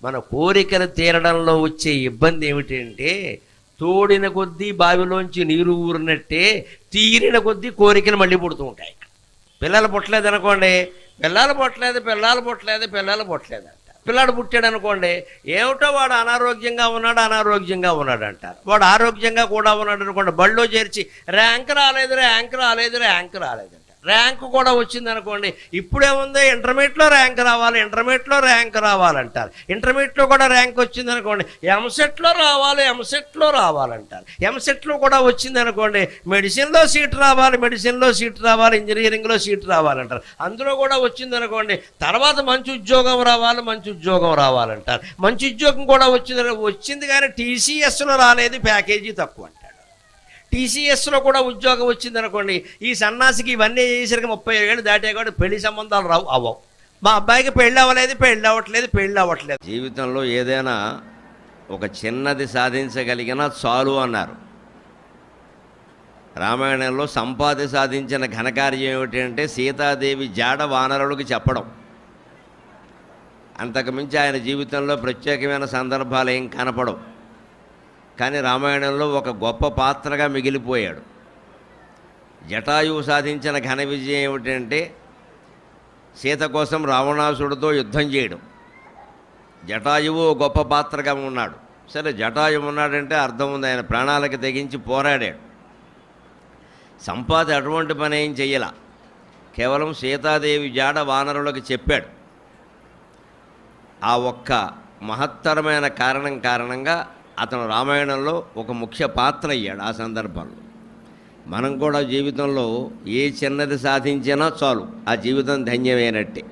మన కోరికలు తీరడంలో వచ్చే ఇబ్బంది ఏమిటంటే, తోడిన కొద్దీ బావిలోంచి నీరు ఊరినట్టే తీరిన కొద్దీ కోరికలు మళ్ళీ పుడుతూ ఉంటాయి. పిల్లలు పుట్టలేదు అనుకోండి, పిల్లలు పుట్టలేదు అంటారు. పిల్లాడు పుట్టాడు అనుకోండి, ఏమిటో వాడు అనారోగ్యంగా ఉన్నాడు అంటారు. వాడు ఆరోగ్యంగా కూడా ఉన్నాడు అనుకోండి, బళ్ళో చేర్చి ర్యాంక్ రాలేదు అంటారు. ర్యాంకు కూడా వచ్చింది అనుకోండి, ఇప్పుడేముంది ఇంటర్మీడియట్లో ర్యాంక్ రావాలంటారు. ఇంటర్మీడియట్లో కూడా ర్యాంక్ వచ్చింది అనుకోండి, ఎంసెట్లో రావాలంటారు. ఎంసెట్లో కూడా వచ్చింది అనుకోండి, మెడిసిన్లో సీట్ రావాలి, ఇంజనీరింగ్లో సీట్ రావాలంటారు. అందులో కూడా వచ్చింది అనుకోండి, తర్వాత మంచి ఉద్యోగం రావాలంటారు. మంచి ఉద్యోగం కూడా వచ్చింది కానీ టీసీఎస్లో రాలేదు, ప్యాకేజీ తక్కువ అంటారు. టీసీఎస్లో కూడా ఉద్యోగం వచ్చింది అనుకోండి, ఈ సన్నాసికి ఇవన్నీ చేసరికి 37 ఏళ్ళు దాటే కూడా పెళ్లి సంబంధాలు అవ్వవు. మా అబ్బాయికి పెళ్ళి అవ్వట్లేదు. జీవితంలో ఏదైనా ఒక చిన్నది సాధించగలిగినా చాలు అన్నారు. రామాయణంలో సంపాది సాధించిన ఘనకార్యం ఏమిటంటే సీతాదేవి జాడ వానరులకు చెప్పడం. అంతకుమించి ఆయన జీవితంలో ప్రత్యేకమైన సందర్భాలు ఏం కనపడవు. కానీ రామాయణంలో ఒక గొప్ప పాత్రగా మిగిలిపోయాడు. జటాయువు సాధించిన ఘన విజయం ఏమిటంటే సీత కోసం రావణాసుడితో యుద్ధం చేయడం. జటాయువు గొప్ప పాత్రగా ఉన్నాడు. సరే, జటాయువు ఉన్నాడంటే అర్థం ఉంది, ఆయన ప్రాణాలకు తెగించి పోరాడాడు. సంపాతి అటువంటి పని ఏం చెయ్యాల, కేవలం సీతాదేవి జాడ వానరులకు చెప్పాడు. ఆ ఒక్క మహత్తరమైన కారణంగా అతను రామాయణంలో ఒక ముఖ్య పాత్ర అయ్యాడు. ఆ సందర్భంలో మనం కూడా జీవితంలో ఏ చిన్నది సాధించినా చాలు, ఆ జీవితం ధన్యమైనట్టే.